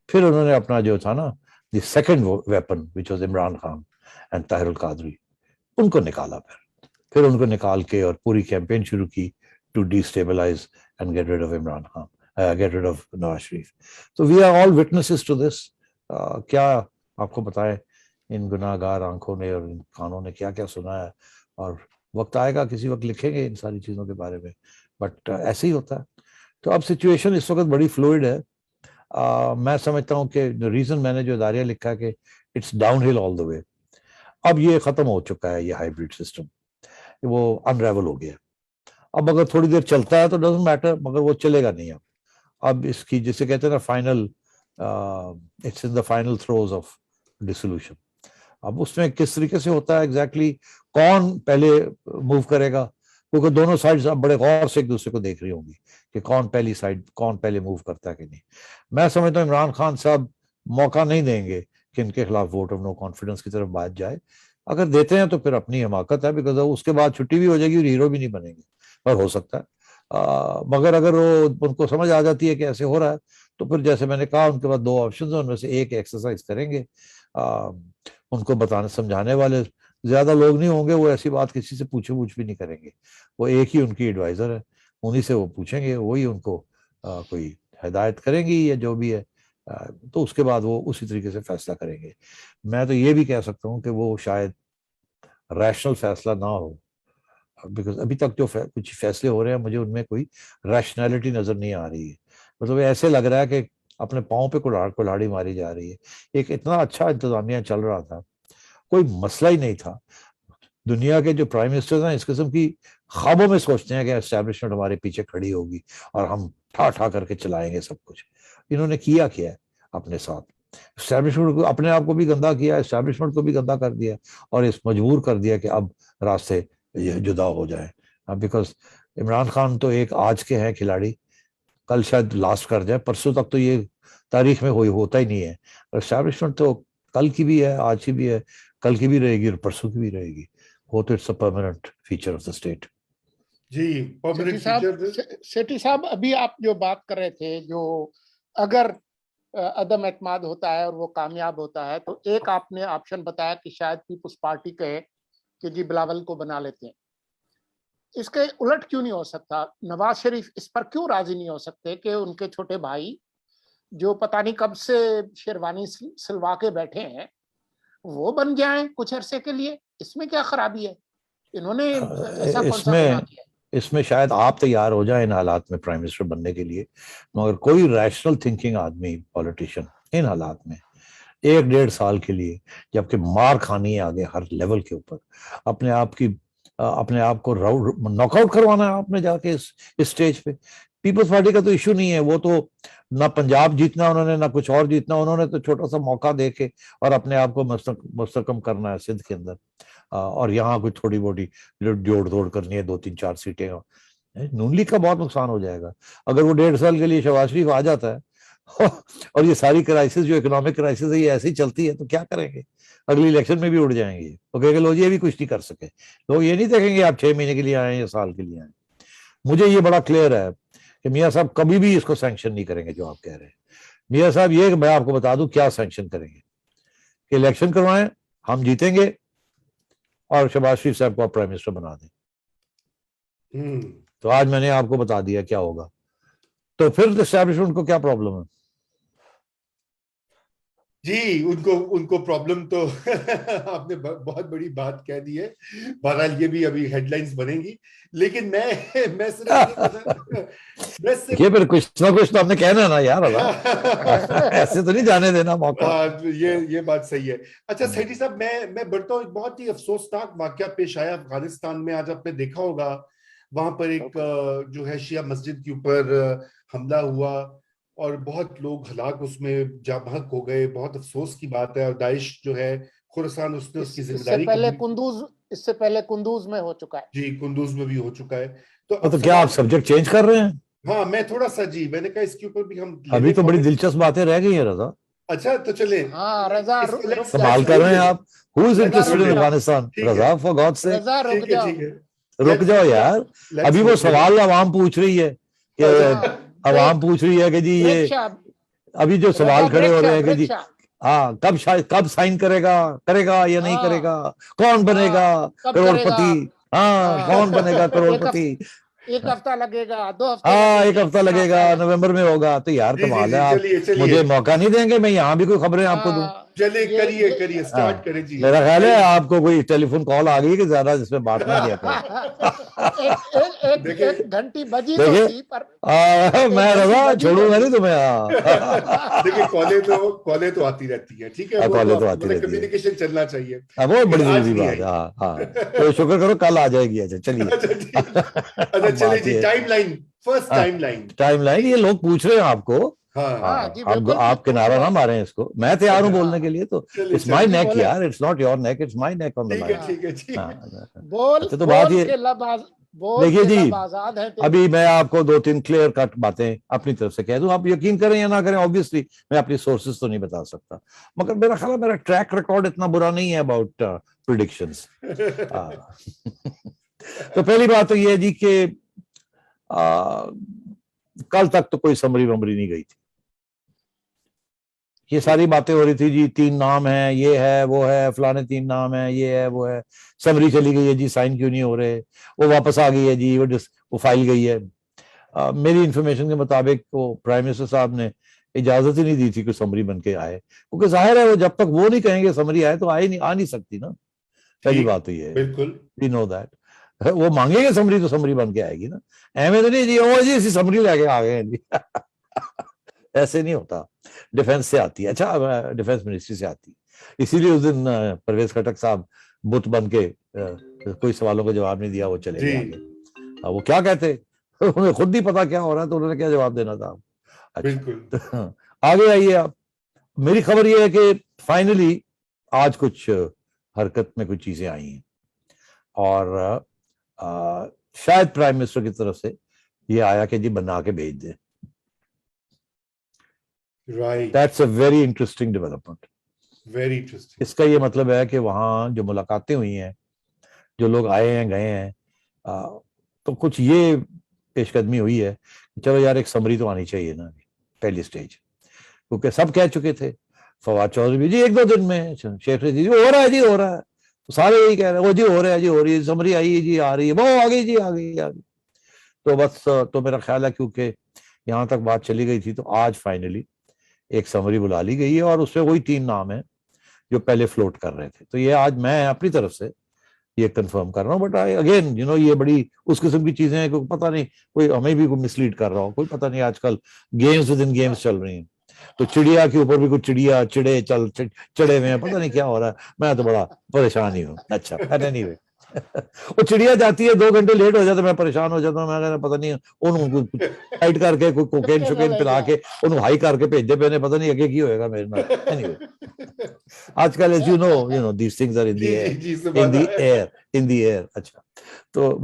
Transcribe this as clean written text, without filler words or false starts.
फिर उन्होंने अपना जो था ना the second weapon which was Imran Khan and Tahirul Qadri, उनको निकाला। फिर उनको निकाल के और पूरी कैंपेन शुरू की to destabilise and get rid of Imran Khan, get rid of Nawaz Sharif. तो we are all witnesses to this. क्या आपको बताएं, इन गुनाहगार आंखों ने और इन कानों ने क्या क्या सुना है, और वक्त आएगा किसी वक्त लिखेंगे इन सारी चीज़ों के बारे में, बट ऐसे ही होता है। तो अब सिचुएशन इस वक्त बड़ी फ्लूइड है। मैं समझता हूँ कि रीज़न मैंने जो दायरा लिखा है कि it's down hill all the way, अब ये खत्म हो चुका है, ये हाइब्रिड सिस्टम वो अनरेवल हो गया। अब अगर थोड़ी देर चलता है तो डजंट मैटर, मगर वो चलेगा नहीं। अब इसकी जिसे कहते हैं ना final, it's in the final throws of dissolution. अब उसमें किस तरीके से होता है एग्जैक्टली, कौन पहले मूव करेगा, क्योंकि दोनों साइड्स अब बड़े गौर से एक दूसरे को देख रही होंगी कि कौन पहली साइड, कौन पहले मूव करता है कि नहीं। मैं समझता हूँ इमरान खान साहब मौका नहीं देंगे कि इनके खिलाफ वोट ऑफ नो कॉन्फिडेंस की तरफ बात जाए। अगर देते हैं तो फिर अपनी हिमाकत है, बिकॉज उसके बाद छुट्टी भी हो जाएगी और हीरो भी नहीं बनेंगे, पर हो सकता है। मगर अगर वो उनको समझ आ जाती है कि ऐसे हो रहा है, तो फिर जैसे मैंने कहा उनके पास दो ऑप्शन है, उनमें से एक एक्सरसाइज करेंगे। उनको बताने समझाने वाले ज्यादा लोग नहीं होंगे, वो ऐसी बात किसी से पूछ भी नहीं करेंगे। वो एक ही उनकी एडवाइजर है, उन्हीं से वो पूछेंगे, वही उनको कोई हिदायत करेंगी या जो भी है। तो उसके बाद वो उसी तरीके से फैसला करेंगे। मैं तो ये भी कह सकता हूँ कि वो शायद रैशनल फैसला ना हो, बिकॉज अभी तक जो कुछ फैसले हो रहे हैं मुझे उनमें कोई रैशनैलिटी नजर नहीं आ रही है। मतलब ऐसे लग रहा है कि अपने पाँव पे कुल्हाड़ी मारी जा रही है। एक इतना अच्छा इंतजामिया चल रहा था, कोई मसला ही नहीं था। दुनिया के जो प्राइम मिनिस्टर्स हैं इस किस्म की ख्वाबों में सोचते हैं कि एस्टैब्लिशमेंट हमारे पीछे खड़ी होगी और हम ठा ठा करके चलाएंगे सब कुछ। इन्होंने किया क्या है अपने साथ, एस्टैब्लिशमेंट को, अपने आप को भी गंदा किया, एस्टैब्लिशमेंट को भी गंदा कर दिया, और इस मजबूर कर दिया कि अब रास्ते ये जुदा हो जाए। अब बिकॉज इमरान खान तो एक आज के हैं खिलाड़ी, कल शायद लास्ट कर जाए, परसों तक तो ये तारीख में होता ही नहीं है। एस्टैब्लिशमेंट तो कल की भी है, आज की भी है, कल की भी रहेगी और परसों की भी रहेगी। वो तो it's a permanent feature of the state. जी, परमानेंट फीचर। सेठी साहब, अभी आप जो बात कर रहे थे, जो अगर अदम एतमाद होता है और वो कामयाब होता है, तो एक आपने ऑप्शन बताया कि शायद पीपुल्स पार्टी कहे कि जी बिलावल को बना लेते हैं। इसके उलट क्यों नहीं हो सकता? नवाज शरीफ इस पर क्यों राजी नहीं हो सकते कि उनके छोटे भाई जो पता नहीं कब से शेरवानी सिलवा के बैठे हैं वो बन जाएं कुछ अरसे के लिए? इसमें क्या खराबी है? इन्होंने ऐसा कौन सा गुनाह किया? इसमें शायद आप तैयार हो जाए इन हालात में प्राइम मिनिस्टर बनने के लिए, मगर कोई रैशनल थिंकिंग आदमी, पॉलिटिशियन, इन हालात में 1-1.5 साल के लिए, जबकि मार खानी है आगे हर लेवल के ऊपर, अपने आप को नॉकआउट करवाना है आपने जाके इस स्टेज पे। पीपल्स पार्टी का तो इशू नहीं है, वो तो ना पंजाब जीतना उन्होंने, ना कुछ और जीतना उन्होंने, तो छोटा सा मौका देके और अपने आप को मुस्तकम करना है सिंध के अंदर, और यहाँ कुछ थोड़ी मोटी जोड़ तोड़ करनी है, 2-3-4 सीटें। नून लीग का बहुत नुकसान हो जाएगा अगर वो 1.5 साल के लिए शहबाज शरीफ आ जाता है और ये सारी क्राइसिस जो इकोनॉमिक क्राइसिस है ये ऐसे ही चलती है, तो क्या करेंगे? अगली इलेक्शन में भी उड़ जाएंगे तो कहेंगे लो जी ये भी कुछ नहीं कर सके। लोग ये नहीं देखेंगे आप 6 महीने के लिए आए या साल के लिए आए। मुझे ये बड़ा क्लियर है कि मियाँ साहब कभी भी इसको सैंक्शन नहीं करेंगे जो आप कह रहे हैं। मियाँ साहब ये मैं आपको बता दूं क्या सैंक्शन करेंगे कि इलेक्शन करवाएं, हम जीतेंगे और शहबाज शरीफ साहब को आप प्राइम मिनिस्टर बना दें। तो आज मैंने आपको बता दिया क्या होगा, तो फिर एस्टैब्लिशमेंट को क्या प्रॉब्लम है? जी, उनको प्रॉब्लम तो आपने बहुत बड़ी बात कह दी है। बहरहाल ये भी अभी हेडलाइंस बनेंगी, लेकिन मैं सिर्फ ये फिर कुछ ना कुछ तो आपने कहना ना यार ऐसे तो नहीं जाने देना मौका। ये बात सही है। अच्छा सेठी साहब, मैं बढ़ता हूँ। बहुत ही अफसोसनाक वाकया पेश आया अफगानिस्तान में। आज आपने देखा होगा वहां पर एक जो है शिया मस्जिद के ऊपर हमला हुआ और बहुत लोग हलाक उसमें जाबहक हो गए। बहुत अफसोस की बात है। और दाइश जो है खुरासान, उसने उसकी जिम्मेदारी इससे पहले कुंदूज में हो चुका है। जी, कुंदूज में भी हो चुका है। तो क्या आप सब्जेक्ट चेंज कर रहे हैं? हाँ, मैं थोड़ा सा, जी मैंने कहा इसके ऊपर भी हम अभी तो बड़ी दिलचस्प बातें रह गई है रजा। अच्छा तो चले। हाँ रजा, सवाल कर रहे हैं आप। Who is interested in Afghanistan? Raza, for God से रुक जाओ यार। अभी वो सवाल आवाम पूछ रही है कि आवाम पूछ रही है कि जी ये अभी जो सवाल खड़े हो रहे हैं कि जी परीक्षा, हाँ कब साइन करेगा या नहीं हाँ, करेगा, कौन बनेगा कब करोड़पति, हाँ हाँ, कौन बनेगा करोड़पति, एक हफ्ता लगेगा, 2 हफ्ते हाँ एक लगेंगे, हफ्ता लगेगा, हाँ, नवंबर में होगा। तो यार जी जी कमाल है, जी, आप चलिए चलिए मुझे मौका नहीं देंगे, मैं यहाँ भी कोई खबरें आपको दूं। हाँ, चलिए, ये करिए हाँ, स्टार्ट करें जी। मेरा ख्याल है सही- आपको कोई टेलीफोन कॉल आ गई कि ज्यादा जिसमें बात ना किया करो। देखिए एक घंटी बजी तो देखिए थी, पर मैं घंटी रजा बजी तो छोड़ूंगा थी। नहीं तुम्हें। हाँ देखिए, कॉलें तो आती रहती है, ठीक है, वो तो कॉलेज तो आती मतलब रहती है, कम्युनिकेशन चलना चाहिए, हाँ वो लेकिन बड़ी आज जरूरी नहीं बात आई। है। हाँ हाँ तो शुक्र करो कल आ जाएगी। अच्छा चलिए। अच्छा ठीक, अच्छा अब चलिए बात जी, ये टाइमलाइन, फर्स्ट हाँ टाइमलाइन। टाइमलाइन, ये लोग पूछ रहे हैं आपको। हाँ, हाँ जी, आप बिल्कुल, मैं आप पूछ किनारा रहा ना हूँ। मारें इसको, मैं तैयार हूं अच्छा बोलने के हाँ लिए। तो चलिए इट्स माय जी, चलिए, नेक बोले। यार, it's not your neck, it's my neck on the ठीक है लाइन। हाँ, ठीक है ठीक है। अच्छा तो बात बोल ये, के बोल देखिए के जी, लब आजाद है तेरे। अभी मैं आपको 2-3 क्लियर कट बातें अपनी तरफ से कह दूं, आप यकीन करें या ना करें, ऑब्वियसली मैं अपनी सोर्सेज तो नहीं बता सकता, मगर मेरा ख्याल है मेरा ट्रैक रिकॉर्ड इतना बुरा नहीं है अबाउट प्रिडिक्शंस। तो पहली बात तो ये है जी कि कल तक तो कोई समरी वमरी नहीं गई थी। ये सारी बातें हो रही थी जी, 3 नाम है, ये है वो है, फलाने 3 नाम है, ये है वो है, समरी चली गई है जी, साइन क्यों नहीं हो रहे, वो वापस आ गई है जी, वो फाइल गई है। मेरी इंफॉर्मेशन के मुताबिक वो प्राइम मिनिस्टर साहब ने इजाजत ही नहीं दी थी कि समरी बन के आए, क्योंकि जाहिर है वो जब तक वो नहीं कहेंगे समरी आए तो आ नहीं सकती ना। पहली ठीक, बात तो ये है, बिल्कुल। We know that. वो मांगेंगे समरी तो समरी बन के आएगी ना, एवं तो नहीं जी ओ जी इसी समरी लेके आ गए हैं जी। ऐसे नहीं होता, डिफेंस से आती है। अच्छा डिफेंस मिनिस्ट्री से आती है, इसीलिए उस दिन परवेज खटक साहब बुत बन के कोई सवालों का जवाब नहीं दिया, वो चले जी गए आगे। वो क्या कहते उन्हें खुद नहीं पता क्या हो रहा है, तो उन्होंने क्या जवाब देना था। अच्छा बिल्कुल। तो आगे आइए आप। मेरी खबर ये है कि फाइनली आज कुछ हरकत में कुछ चीजें आई हैं, और शायद प्राइम मिनिस्टर की तरफ से ये आया कि जी बना के भेज दें। Right, that's a very interesting development. Very interesting. इसका ये मतलब है कि वहां जो मुलाकातें हुई हैं, जो लोग आए हैं गए हैं, तो कुछ ये पेशकदमी हुई है कि चलो यार एक समरी तो आनी चाहिए ना पहली स्टेज, क्योंकि सब कह चुके थे, फवाद चौधरी भी जी 1-2 दिन में, शेख रशीद जी हो रहा है जी हो रहा है, तो सारे यही कह रहे हैं वो जी हो रहा है जी हो रही है, समरी आई है जी आ रही है, वो आ गई जी आ गई आ गई। तो बस तो मेरा ख्याल है क्योंकि यहाँ तक बात चली गई थी, तो आज फाइनली एक समरी बुला ली गई है, और उसमें वही 3 नाम है जो पहले फ्लोट कर रहे थे। तो ये आज मैं अपनी तरफ से ये कंफर्म कर रहा हूँ, बट अगेन ये बड़ी उस किस्म की चीजें हैं, क्योंकि पता नहीं कोई हमें भी कोई मिसलीड कर रहा हो, कोई पता नहीं, आजकल गेम्स विद इन गेम्स चल रही हैं, तो चिड़िया के ऊपर भी कुछ चिड़े चढ़े हुए हैं, पता नहीं क्या हो रहा है, मैं तो बड़ा परेशान ही हूँ। अच्छा एनीवे वो चिड़िया जाती है 2 घंटे लेट हो जाता है, मैं परेशान हो जाता हूँ, मैं पता नहीं उनको टाइट करके कोई कोकेन शोकेन पिला के उन्हें हाई करके भेजे पे, पता नहीं आगे की होएगा मेरे नाल। एनीवे आजकल as you know these things are in the जी जी एयर, जी, इन द सुभान एयर इन द एयर। अच्छा तो